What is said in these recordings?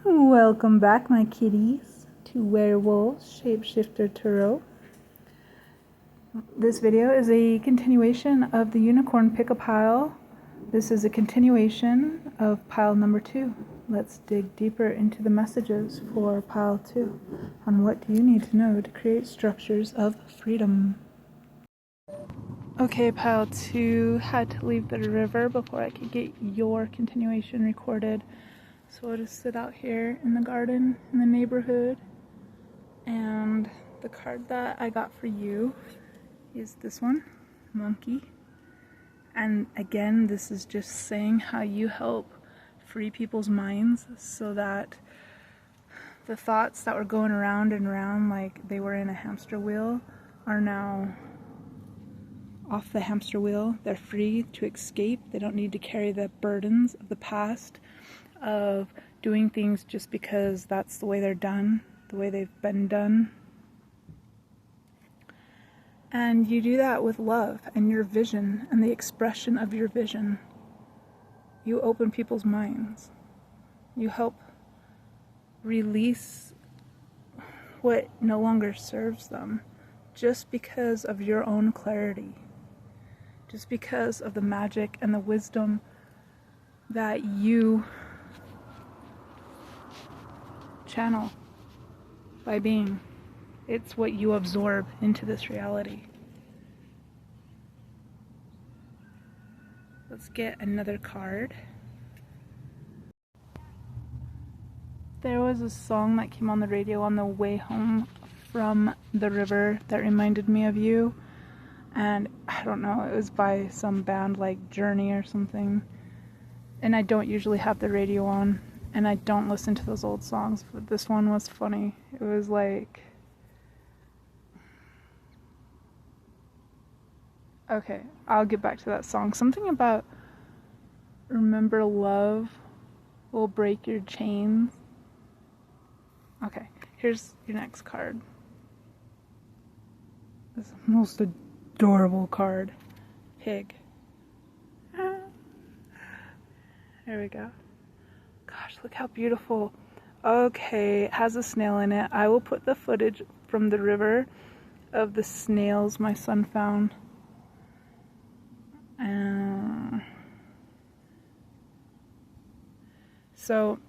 Welcome back, my kitties, to Werewolves Shapeshifter Tarot. This video is a continuation of the Unicorn Pick-a-Pile. This is a continuation of pile number 2. Let's dig deeper into the messages for pile 2 on what do you need to know to create structures of freedom. Okay, pile 2 had to leave the river before I could get your continuation recorded. So I'll just sit out here in the garden, in the neighborhood, and the card that I got for you is this one, Monkey. And again, this is just saying how you help free people's minds so that the thoughts that were going around and around like they were in a hamster wheel are now off the hamster wheel. They're free to escape. They don't need to carry the burdens of the past, of doing things just because that's the way they're done, the way they've been done. And you do that with love and your vision and the expression of your vision. You open people's minds. You help release what no longer serves them just because of your own clarity. Just because of the magic and the wisdom that you channel by being. It's what you absorb into this reality. Let's get another card. There was a song that came on the radio on the way home from the river that reminded me of you. And I don't know, it was by some band like Journey or something. And I don't usually have the radio on, and I don't listen to those old songs, but this one was funny. It was like, okay, I'll get back to that song. Something about remember love will break your chains. Okay, here's your next card. This most adorable card. Pig. There we go. Gosh, look how beautiful. Okay, it has a snail in it. I will put the footage from the river of the snails my son found. So,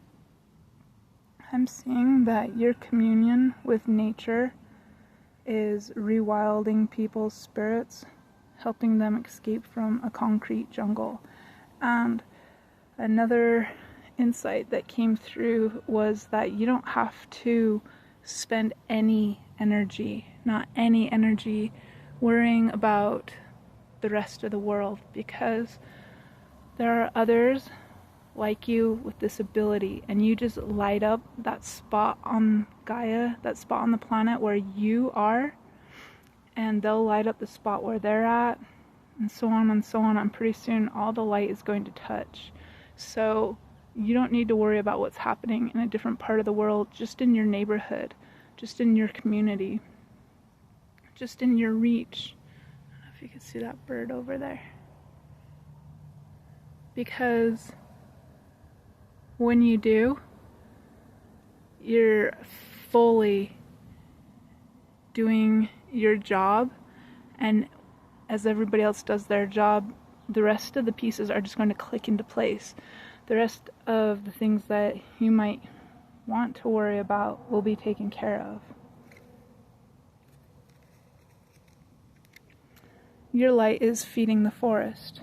I'm seeing that your communion with nature is rewilding people's spirits, helping them escape from a concrete jungle. And another insight that came through was that you don't have to spend any energy, not any energy, worrying about the rest of the world, because there are others like you with this ability, and you just light up that spot on Gaia, that spot on the planet where you are, and they'll light up the spot where they're at, and so on and so on, and pretty soon all the light is going to touch. So you don't need to worry about what's happening in a different part of the world, just in your neighborhood, just in your community, just in your reach. I don't know if you can see that bird over there. Because when you do, you're fully doing your job, and as everybody else does their job, the rest of the pieces are just going to click into place. The rest of the things that you might want to worry about will be taken care of. Your light is feeding the forest.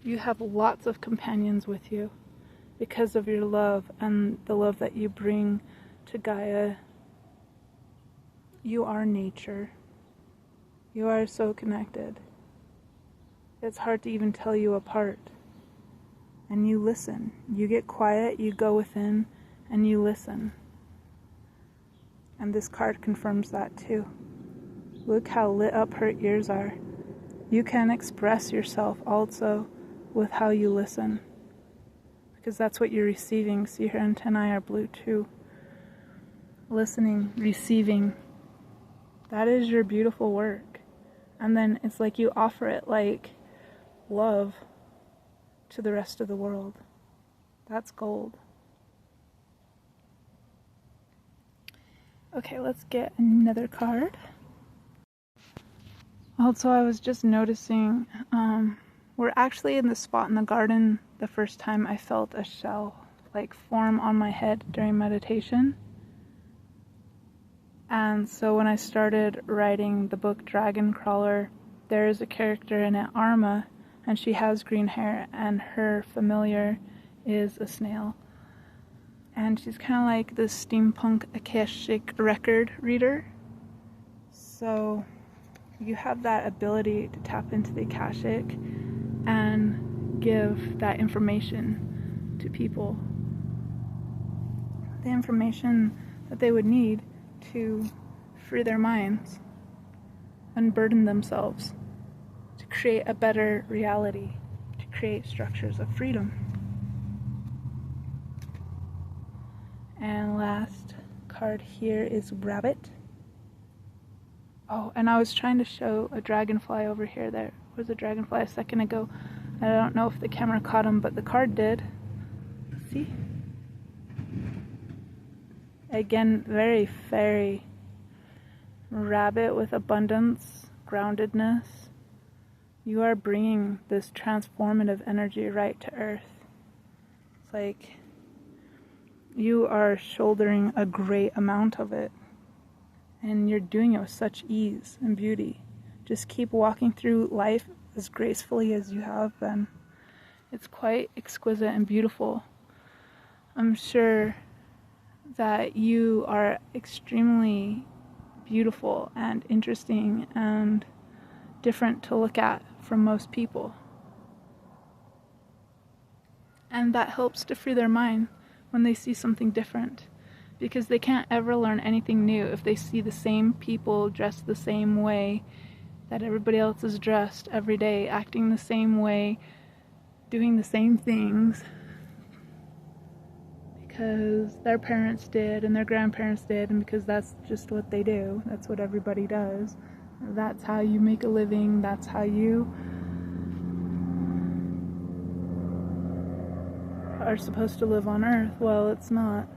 You have lots of companions with you because of your love and the love that you bring to Gaia. You are nature. You are so connected. It's hard to even tell you apart. And you listen. You get quiet, you go within, and you listen. And this card confirms that too. Look how lit up her ears are. You can express yourself also with how you listen, because that's what you're receiving. See, her antennae are blue too. listening, receiving. That is your beautiful work. And then it's like you offer it like love to the rest of the world. That's gold. Okay, let's get another card. Also, I was just noticing, we're actually in the spot in the garden the first time I felt a shell like form on my head during meditation. And so when I started writing the book Dragon Crawler, there is a character in it, Arma, and she has green hair, and her familiar is a snail. And she's kind of like this steampunk Akashic record reader. So you have that ability to tap into the Akashic and give that information to people. The information that they would need to free their minds, unburden themselves, to create a better reality, to create structures of freedom. And last card here is Rabbit. Oh, and I was trying to show a dragonfly over here. There was a dragonfly a second ago. I don't know if the camera caught him, but the card did. See? Again, very fairy. Rabbit with abundance, groundedness. You are bringing this transformative energy right to earth. It's like you are shouldering a great amount of it, and you're doing it with such ease and beauty. Just keep walking through life as gracefully as you have been. It's quite exquisite and beautiful. I'm sure that you are extremely beautiful and interesting and different to look at from most people. And that helps to free their mind when they see something different, because they can't ever learn anything new if they see the same people dressed the same way that everybody else is dressed every day, acting the same way, doing the same things because their parents did and their grandparents did, and because that's just what they do. That's what everybody does. That's how you make a living. That's how you are supposed to live on Earth. Well, it's not.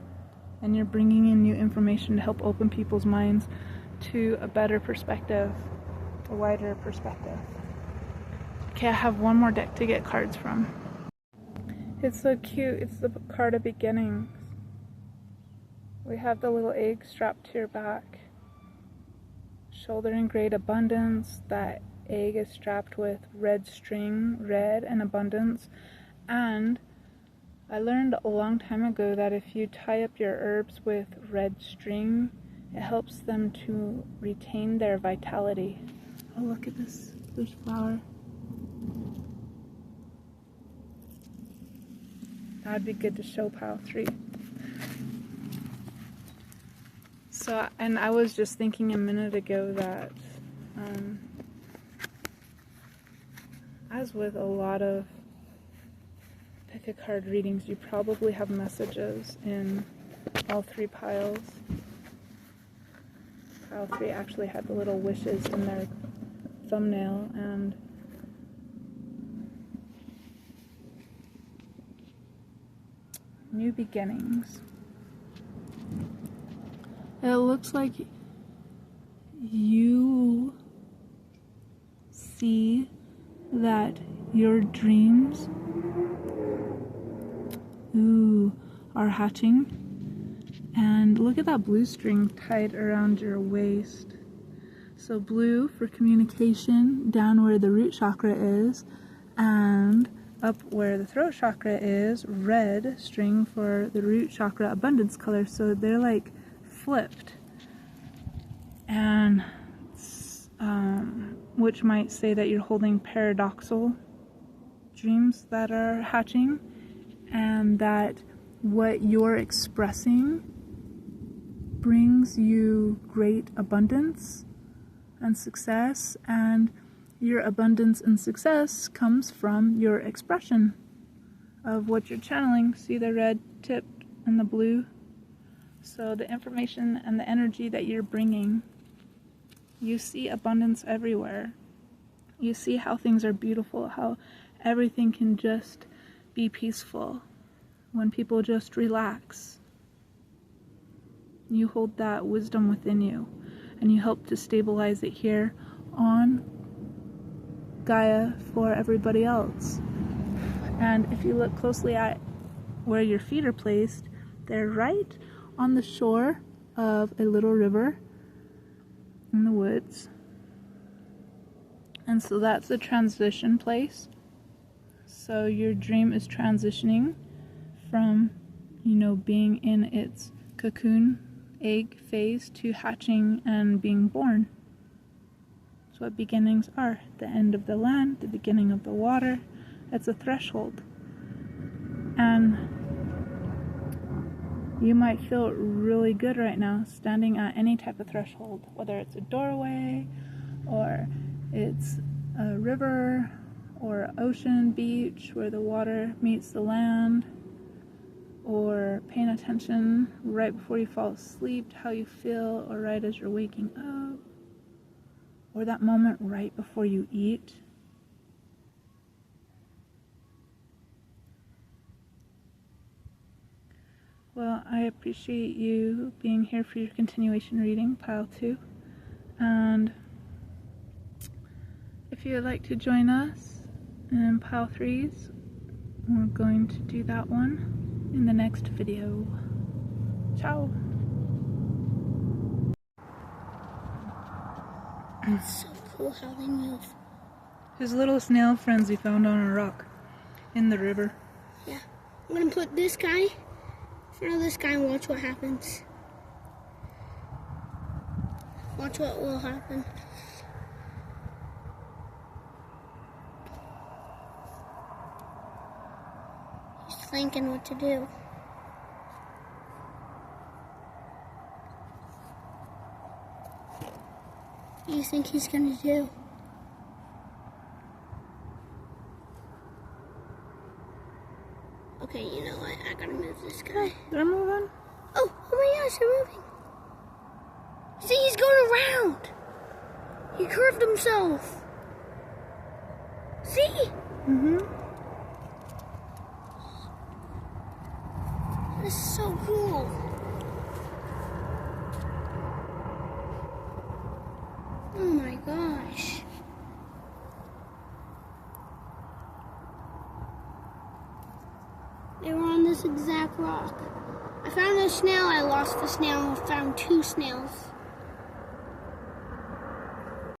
And you're bringing in new information to help open people's minds to a better perspective, a wider perspective. Okay, I have one more deck to get cards from. It's so cute. It's the card of beginnings. We have the little egg strapped to your back. Shouldering great abundance. That egg is strapped with red string, red and abundance. And I learned a long time ago that if you tie up your herbs with red string, it helps them to retain their vitality. Oh, look at this. There's flower. That'd be good to show pile 3. So, and I was just thinking a minute ago that, as with a lot of pick a card readings, you probably have messages in all 3 piles. Pile 3 actually had the little wishes in their thumbnail, and new beginnings. It looks like you see that your dreams are hatching, and look at that blue string tied around your waist. So blue for communication, down where the root chakra is, and up where the throat chakra is, red string for the root chakra abundance color. So they're like flipped, and which might say that you're holding paradoxal dreams that are hatching, and that what you're expressing brings you great abundance and success, and your abundance and success comes from your expression of what you're channeling. See the red tip and the blue? So the information and the energy that you're bringing, you see abundance everywhere. You see how things are beautiful, how everything can just be peaceful when people just relax. You hold that wisdom within you, and you help to stabilize it here on Gaia for everybody else. And if you look closely at where your feet are placed, they're right on the shore of a little river in the woods. And so that's a transition place. So your dream is transitioning from, being in its cocoon egg phase to hatching and being born. That's what beginnings are. The end of the land, the beginning of the water. It's a threshold. And you might feel really good right now standing at any type of threshold, whether it's a doorway or it's a river or ocean, beach where the water meets the land, or paying attention right before you fall asleep to how you feel, or right as you're waking up, or that moment right before you eat. Well, I appreciate you being here for your continuation reading, Pile 2. And if you would like to join us in Pile 3s, we're going to do that one in the next video. Ciao! It's so cool how they move. His little snail friends he found on a rock in the river. Yeah. I'm gonna put this guy in front of this guy and watch what happens. Watch what will happen. He's thinking what to do. What do you think he's gonna do? Okay, you know what? I gotta move this guy. They're moving. Oh my gosh, they're moving. See, he's going around. He curved himself. See? Mm-hmm. This is so cool. Oh my gosh. They were on this exact rock. I found a snail, I lost the snail, and found 2 snails.